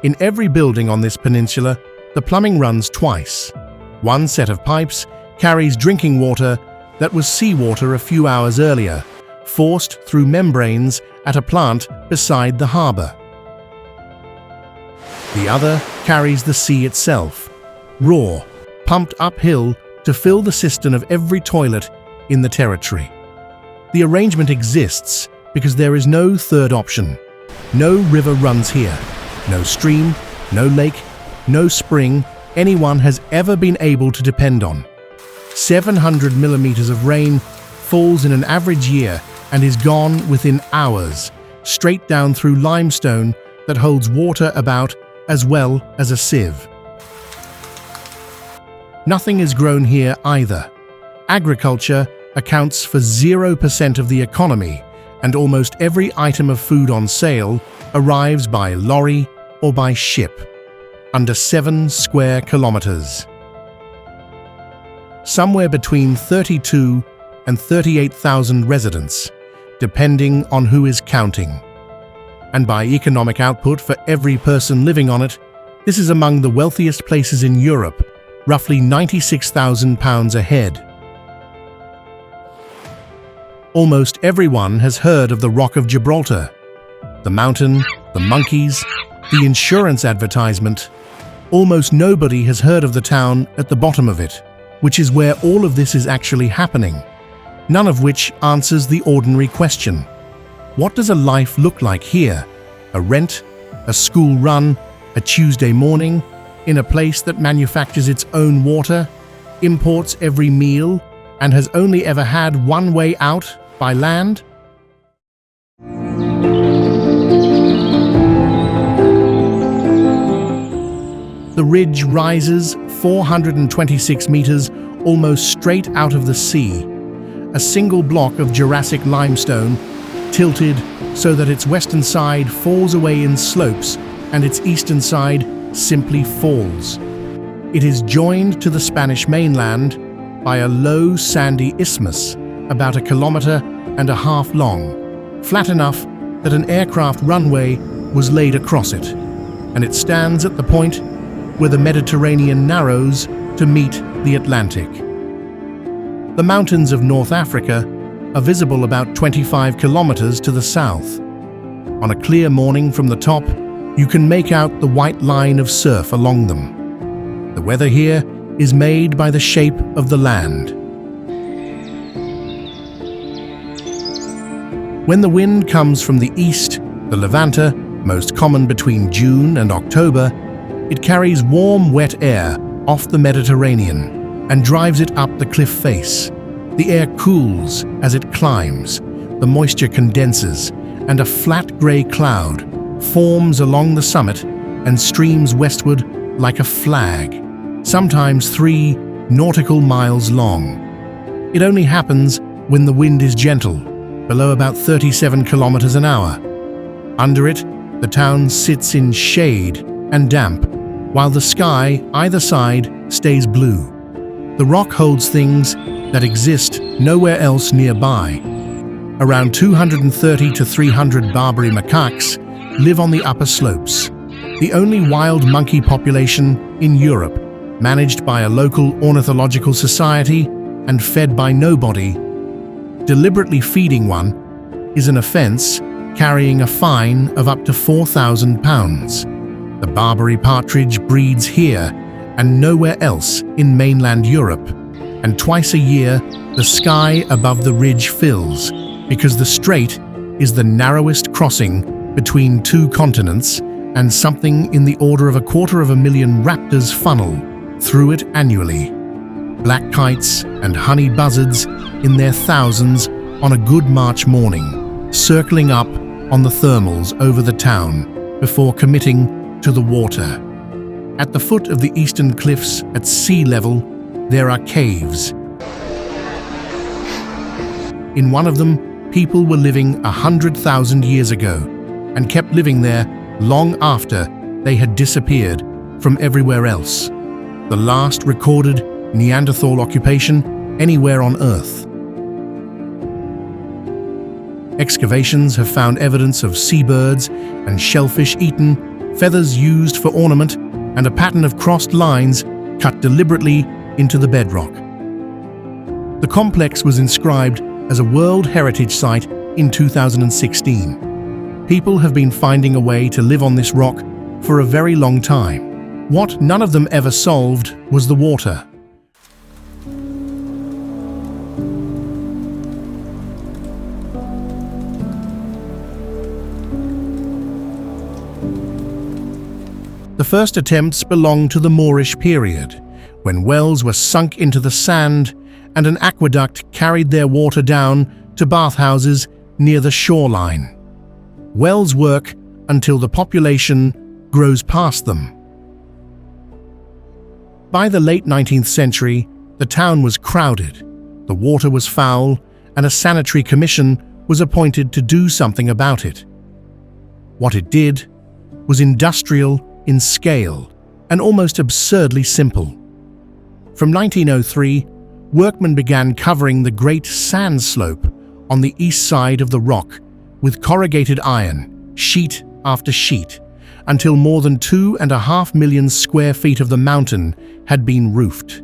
In every building on this peninsula, the plumbing runs twice. One set of pipes carries drinking water that was seawater a few hours earlier, forced through membranes at a plant beside the harbour. The other carries the sea itself, raw, pumped uphill to fill the cistern of every toilet in the territory. The arrangement exists because there is no third option. No river runs here, no stream, no lake, no spring anyone has ever been able to depend on. 700 millimeters of rain falls in an average year and is gone within hours, straight down through limestone that holds water about as well as a sieve. Nothing is grown here either. Agriculture accounts for 0% of the economy, and almost every item of food on sale arrives by lorry or by ship, under 7 square kilometers. Somewhere between 32 and 38,000 residents, depending on who is counting. And by economic output for every person living on it, this is among the wealthiest places in Europe, roughly £96,000 a head. Almost everyone has heard of the Rock of Gibraltar, the mountain, the monkeys, the insurance advertisement. Almost nobody has heard of the town at the bottom of it, which is where all of this is actually happening, none of which answers the ordinary question. What does a life look like here? A rent, a school run, a Tuesday morning, in a place that manufactures its own water, imports every meal, and has only ever had one way out by land? The ridge rises 426 meters almost straight out of the sea, a single block of Jurassic limestone, tilted so that its western side falls away in slopes and its eastern side simply falls. It is joined to the Spanish mainland by a low sandy isthmus about 1.5 kilometers long, flat enough that an aircraft runway was laid across it, and it stands at the point where the Mediterranean narrows to meet the Atlantic. The mountains of North Africa are visible about 25 kilometers to the south. On a clear morning from the top, you can make out the white line of surf along them. The weather here is made by the shape of the land. When the wind comes from the east, the Levante, most common between June and October, it carries warm, wet air off the Mediterranean and drives it up the cliff face. The air cools as it climbs, the moisture condenses, and a flat grey cloud forms along the summit and streams westward like a flag, sometimes 3 nautical miles long. It only happens when the wind is gentle, below about 37 kilometers an hour. Under it, the town sits in shade and damp, while the sky either side stays blue. The rock holds things that exist nowhere else nearby. Around 230 to 300 Barbary macaques live on the upper slopes, the only wild monkey population in Europe, managed by a local ornithological society and fed by nobody. Deliberately feeding one is an offence carrying a fine of up to £4,000. The Barbary partridge breeds here and nowhere else in mainland Europe, and twice a year the sky above the ridge fills, because the strait is the narrowest crossing between 2 continents, and something in the order of 250,000 raptors funnel through it annually. Black kites and honey buzzards in their thousands on a good March morning, circling up on the thermals over the town before committing to the water. At the foot of the eastern cliffs at sea level, there are caves. In one of them, people were living 100,000 years ago and kept living there long after they had disappeared from everywhere else. The last recorded Neanderthal occupation anywhere on Earth. Excavations have found evidence of seabirds and shellfish eaten feathers used for ornament, and a pattern of crossed lines cut deliberately into the bedrock. The complex was inscribed as a World Heritage Site in 2016. People have been finding a way to live on this rock for a very long time. What none of them ever solved was the water. The first attempts belong to the Moorish period, when wells were sunk into the sand and an aqueduct carried their water down to bathhouses near the shoreline. Wells work until the population grows past them. By the late 19th century, the town was crowded, the water was foul, and a sanitary commission was appointed to do something about it. What it did was industrial in scale and almost absurdly simple. From 1903, workmen began covering the great sand slope on the east side of the rock with corrugated iron, sheet after sheet, until more than 2.5 million square feet of the mountain had been roofed.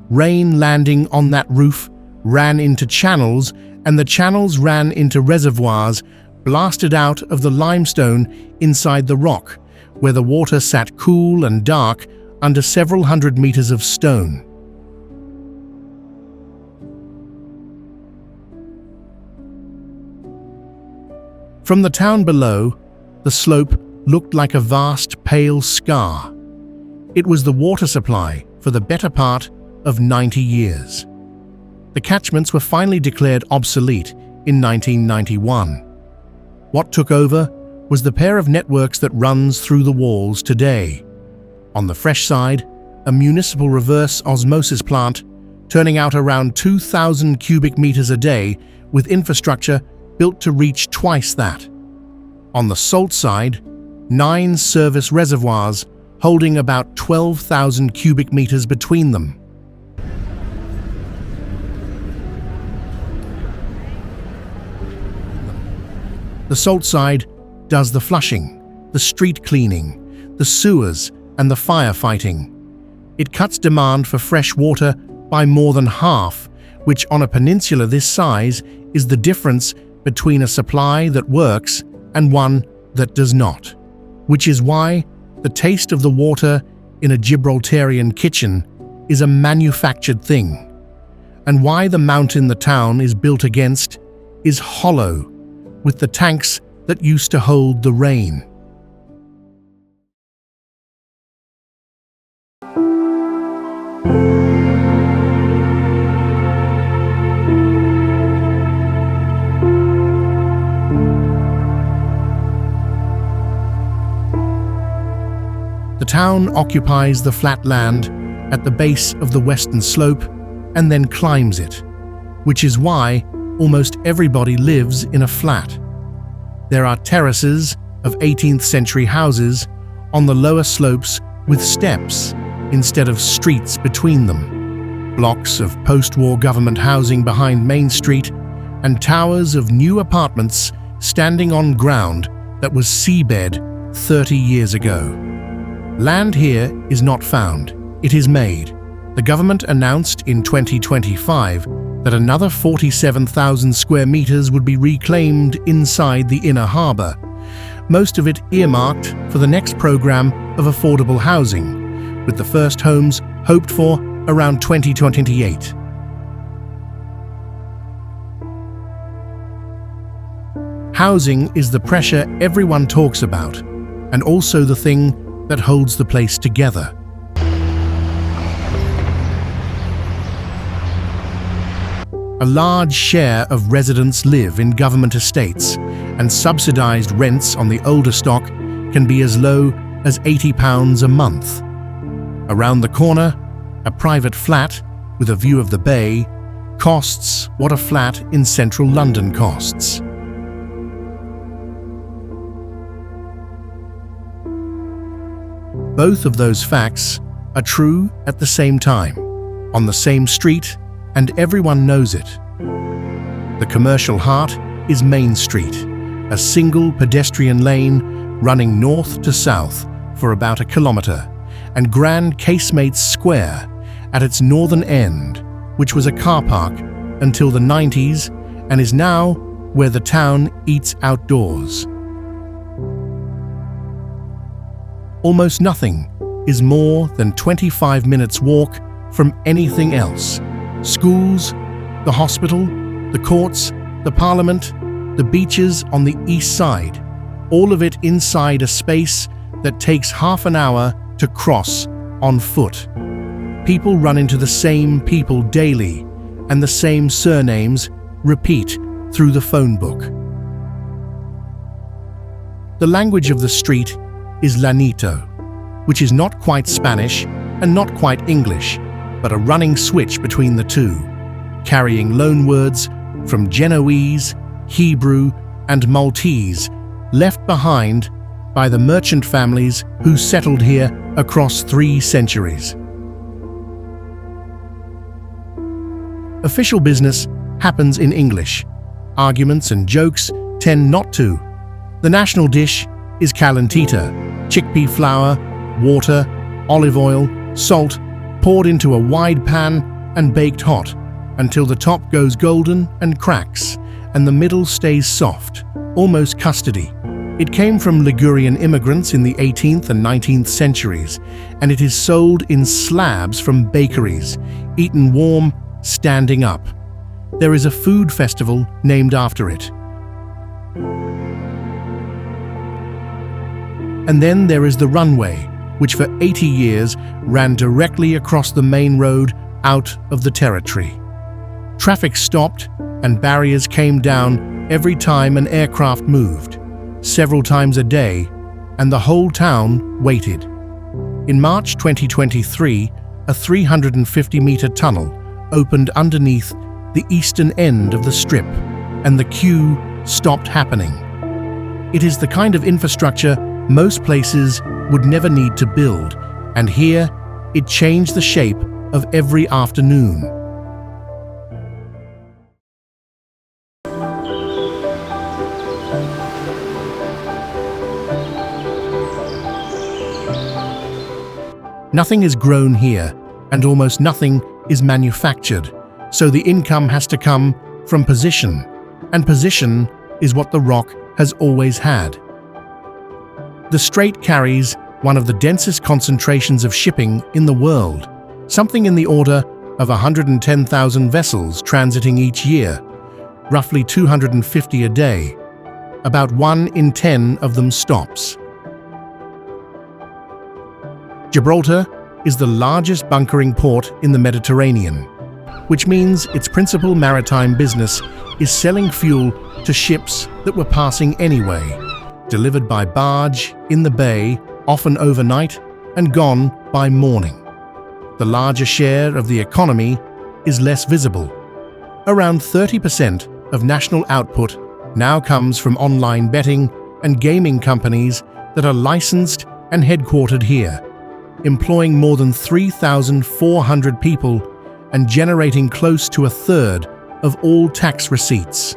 Rain landing on that roof ran into channels, and the channels ran into reservoirs blasted out of the limestone inside the rock, where the water sat cool and dark under several hundred meters of stone. From the town below, the slope looked like a vast pale scar. It was the water supply for the better part of 90 years. The catchments were finally declared obsolete in 1991. What took over was the pair of networks that runs through the walls today. On the fresh side, a municipal reverse osmosis plant turning out around 2,000 cubic meters a day with infrastructure built to reach twice that. On the salt side, 9 service reservoirs holding about 12,000 cubic meters between them. The salt side does the flushing, the street cleaning, the sewers, and the firefighting. It cuts demand for fresh water by more than half, which on a peninsula this size is the difference between a supply that works and one that does not, which is why the taste of the water in a Gibraltarian kitchen is a manufactured thing, and why the mountain the town is built against is hollow, with the tanks that used to hold the rain. The town occupies the flat land at the base of the western slope and then climbs it, which is why almost everybody lives in a flat. There are terraces of 18th century houses on the lower slopes with steps instead of streets between them, blocks of post-war government housing behind Main Street, and towers of new apartments standing on ground that was seabed 30 years ago. Land here is not found, it is made. The government announced in 2025 that another 47,000 square meters would be reclaimed inside the inner harbour, most of it earmarked for the next program of affordable housing, with the first homes hoped for around 2028. Housing is the pressure everyone talks about, and also the thing that holds the place together. A large share of residents live in government estates, and subsidised rents on the older stock can be as low as £80 a month. Around the corner, a private flat with a view of the bay costs what a flat in central London costs. Both of those facts are true at the same time, on the same street, and everyone knows it. The commercial heart is Main Street, a single pedestrian lane running north to south for about a kilometre, and Grand Casemates Square at its northern end, which was a car park until the 90s and is now where the town eats outdoors. Almost nothing is more than 25 minutes walk from anything else. Schools, the hospital, the courts, the parliament, the beaches on the east side, all of it inside a space that takes half an hour to cross on foot. People run into the same people daily, and the same surnames repeat through the phone book. The language of the street is Llanito, which is not quite Spanish and not quite English, but a running switch between the two, carrying loanwords from Genoese, Hebrew, and Maltese left behind by the merchant families who settled here across 3 centuries. Official business happens in English. Arguments and jokes tend not to. The national dish is calentita, chickpea flour, water, olive oil, salt, poured into a wide pan and baked hot until the top goes golden and cracks, and the middle stays soft, almost custardy. It came from Ligurian immigrants in the 18th and 19th centuries, and it is sold in slabs from bakeries, eaten warm, standing up. There is a food festival named after it. And then there is the runway, which for 80 years ran directly across the main road out of the territory. Traffic stopped and barriers came down every time an aircraft moved, several times a day, and the whole town waited. In March 2023, a 350-meter tunnel opened underneath the eastern end of the strip, and the queue stopped happening. It is the kind of infrastructure most places would never need to build, and here it changed the shape of every afternoon. Nothing is grown here, and almost nothing is manufactured, so the income has to come from position, and position is what the rock has always had. The strait carries one of the densest concentrations of shipping in the world, something in the order of 110,000 vessels transiting each year, roughly 250 a day. About 1 in 10 of them stops. Gibraltar is the largest bunkering port in the Mediterranean, which means its principal maritime business is selling fuel to ships that were passing anyway, delivered by barge in the bay, often overnight, and gone by morning. The larger share of the economy is less visible. Around 30% of national output now comes from online betting and gaming companies that are licensed and headquartered here, employing more than 3,400 people and generating close to a third of all tax receipts.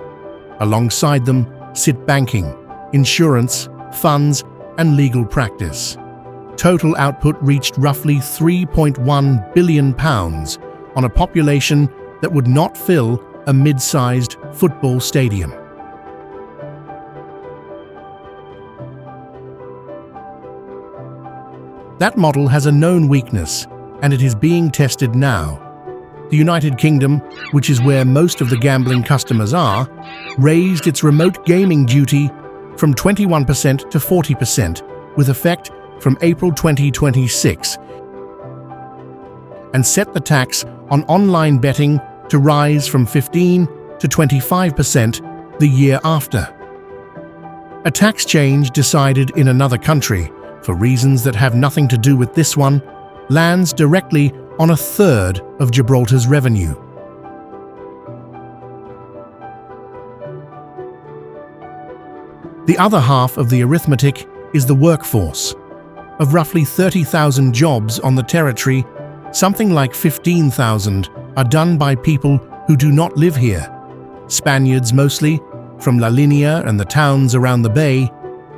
Alongside them sit banking, insurance, funds, and legal practice. Total output reached roughly £3.1 billion on a population that would not fill a mid-sized football stadium. That model has a known weakness, and it is being tested now. The United Kingdom, which is where most of the gambling customers are, raised its remote gaming duty from 21% to 40% with effect from April 2026, and set the tax on online betting to rise from 15 to 25% the year after. A tax change decided in another country, for reasons that have nothing to do with this one, lands directly on a third of Gibraltar's revenue. The other half of the arithmetic is the workforce. Of roughly 30,000 jobs on the territory, something like 15,000 are done by people who do not live here. Spaniards mostly, from La Linea and the towns around the bay,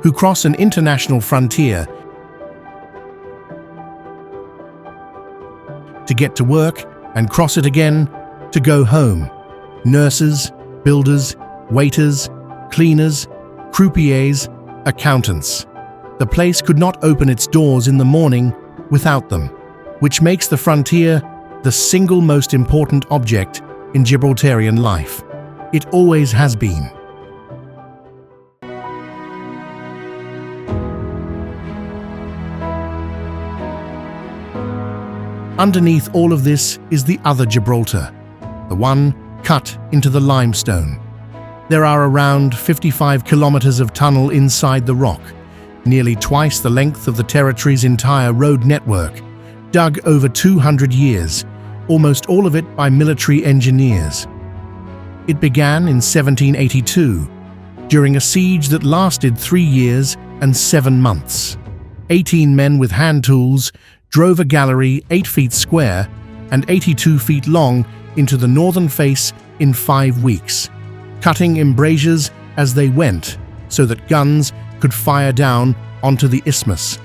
who cross an international frontier to get to work and cross it again to go home. Nurses, builders, waiters, cleaners, croupiers, accountants. The place could not open its doors in the morning without them, which makes the frontier the single most important object in Gibraltarian life. It always has been. Underneath all of this is the other Gibraltar, the one cut into the limestone. There are around 55 kilometers of tunnel inside the rock, nearly twice the length of the territory's entire road network, dug over 200 years, almost all of it by military engineers. It began in 1782, during a siege that lasted 3 years and 7 months. 18 men with hand tools drove a gallery 8 feet square and 82 feet long into the northern face in 5 weeks, cutting embrasures as they went so that guns could fire down onto the isthmus.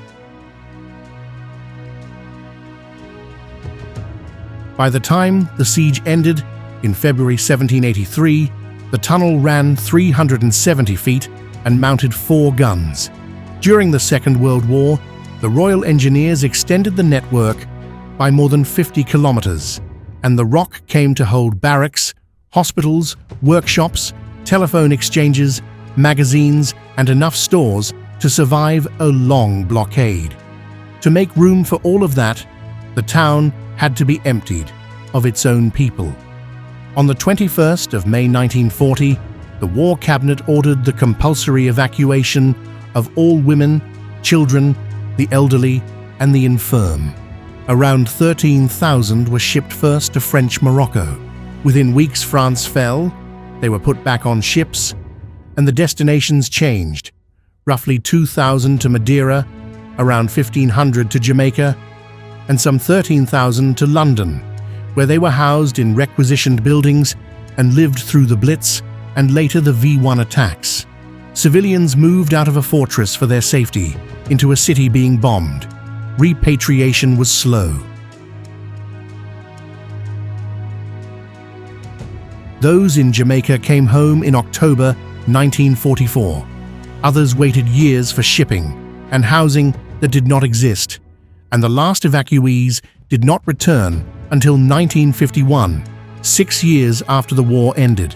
By the time the siege ended in February 1783, the tunnel ran 370 feet and mounted 4 guns. During the Second World War, the Royal Engineers extended the network by more than 50 kilometers, and the rock came to hold barracks, hospitals, workshops, telephone exchanges, magazines, and enough stores to survive a long blockade. To make room for all of that, the town had to be emptied of its own people. On the 21st of May 1940, the War Cabinet ordered the compulsory evacuation of all women, children, the elderly, and the infirm. Around 13,000 were shipped first to French Morocco. Within weeks, France fell, they were put back on ships, and the destinations changed. Roughly 2,000 to Madeira, around 1,500 to Jamaica, and some 13,000 to London, where they were housed in requisitioned buildings and lived through the Blitz and later the V1 attacks. Civilians moved out of a fortress for their safety into a city being bombed. Repatriation was slow. Those in Jamaica came home in October 1944. Others waited years for shipping and housing that did not exist, and the last evacuees did not return until 1951, 6 years after the war ended.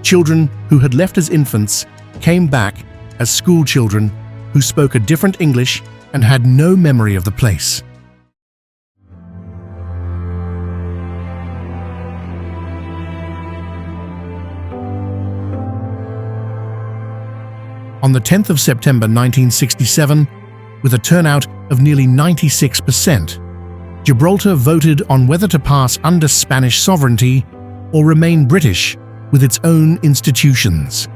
Children who had left as infants came back as school children who spoke a different English and had no memory of the place. On the 10th of September 1967, with a turnout of nearly 96%, Gibraltar voted on whether to pass under Spanish sovereignty or remain British with its own institutions.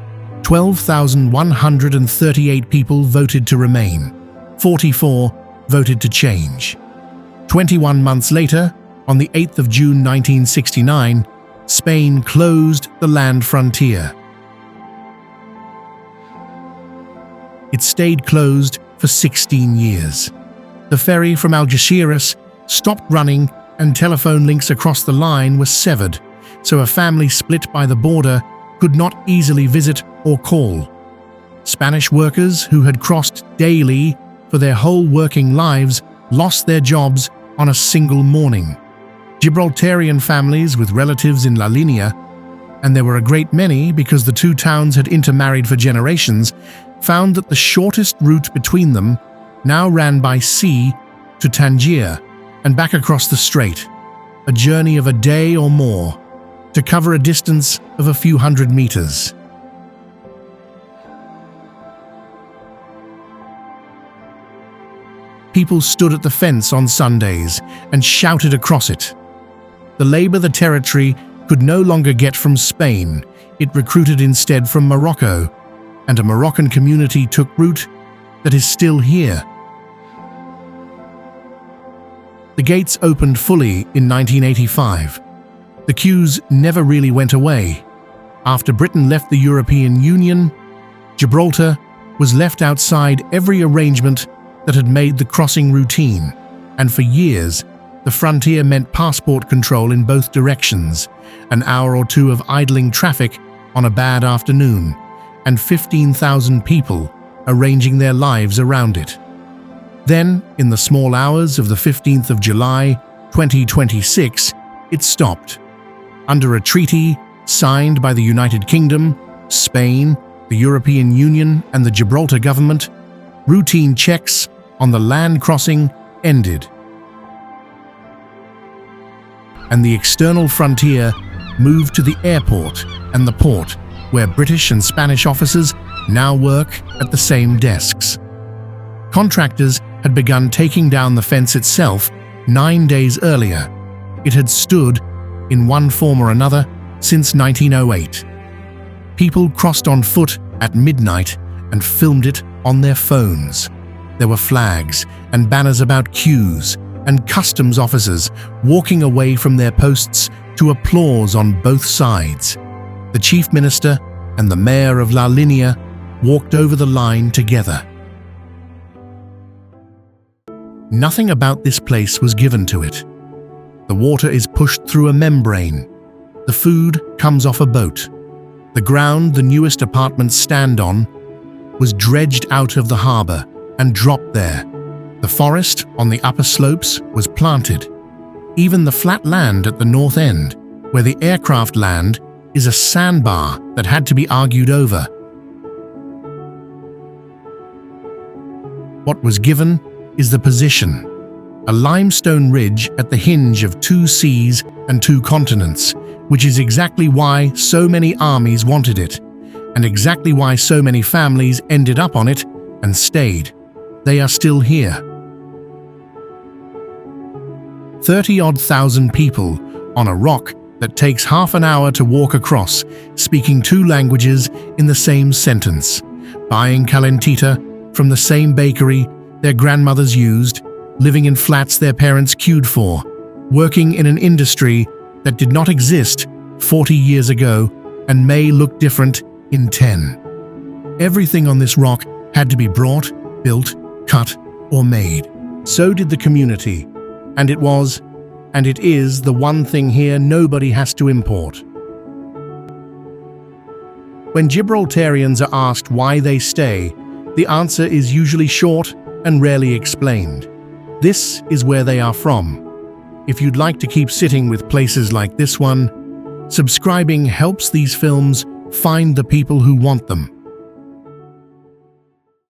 12,138 people voted to remain. 44 voted to change. 21 months later, on the 8th of June 1969, Spain closed the land frontier. It stayed closed for 16 years. The ferry from Algeciras stopped running and telephone links across the line were severed, so a family split by the border could not easily visit or call. Spanish workers who had crossed daily for their whole working lives lost their jobs on a single morning. Gibraltarian families with relatives in La Linea, and there were a great many because the two towns had intermarried for generations, found that the shortest route between them now ran by sea to Tangier and back across the strait, a journey of a day or more, to cover a distance of a few hundred meters. People stood at the fence on Sundays and shouted across it. The labor the territory could no longer get from Spain, it recruited instead from Morocco, and a Moroccan community took root that is still here. The gates opened fully in 1985. The queues never really went away. After Britain left the European Union, Gibraltar was left outside every arrangement that had made the crossing routine, and for years, the frontier meant passport control in both directions, an hour or two of idling traffic on a bad afternoon, and 15,000 people arranging their lives around it. Then, in the small hours of the 15th of July, 2026, it stopped. Under a treaty signed by the United Kingdom, Spain, the European Union, and the Gibraltar government, routine checks on the land crossing ended, and the external frontier moved to the airport and the port, where British and Spanish officers now work at the same desks. Contractors had begun taking down the fence itself 9 days earlier. It had stood, in one form or another, since 1908. People crossed on foot at midnight and filmed it on their phones. There were flags and banners about queues, and customs officers walking away from their posts to applause on both sides. The chief minister and the mayor of La Linea walked over the line together. Nothing about this place was given to it. The water is pushed through a membrane. The food comes off a boat. The ground the newest apartments stand on was dredged out of the harbour and dropped there. The forest on the upper slopes was planted. Even the flat land at the north end, where the aircraft land, is a sandbar that had to be argued over. What was given is the position, a limestone ridge at the hinge of 2 seas and 2 continents, which is exactly why so many armies wanted it, and exactly why so many families ended up on it and stayed. They are still here. 30-odd thousand people on a rock that takes half an hour to walk across, speaking 2 languages in the same sentence, buying calentita from the same bakery their grandmothers used, living in flats their parents queued for, working in an industry that did not exist 40 years ago and may look different in 10. Everything on this rock had to be brought, built, cut, or made. So did the community, and it was, and it is, the one thing here nobody has to import. When Gibraltarians are asked why they stay, the answer is usually short and rarely explained. This is where they are from. If you'd like to keep sitting with places like this one, subscribing helps these films find the people who want them.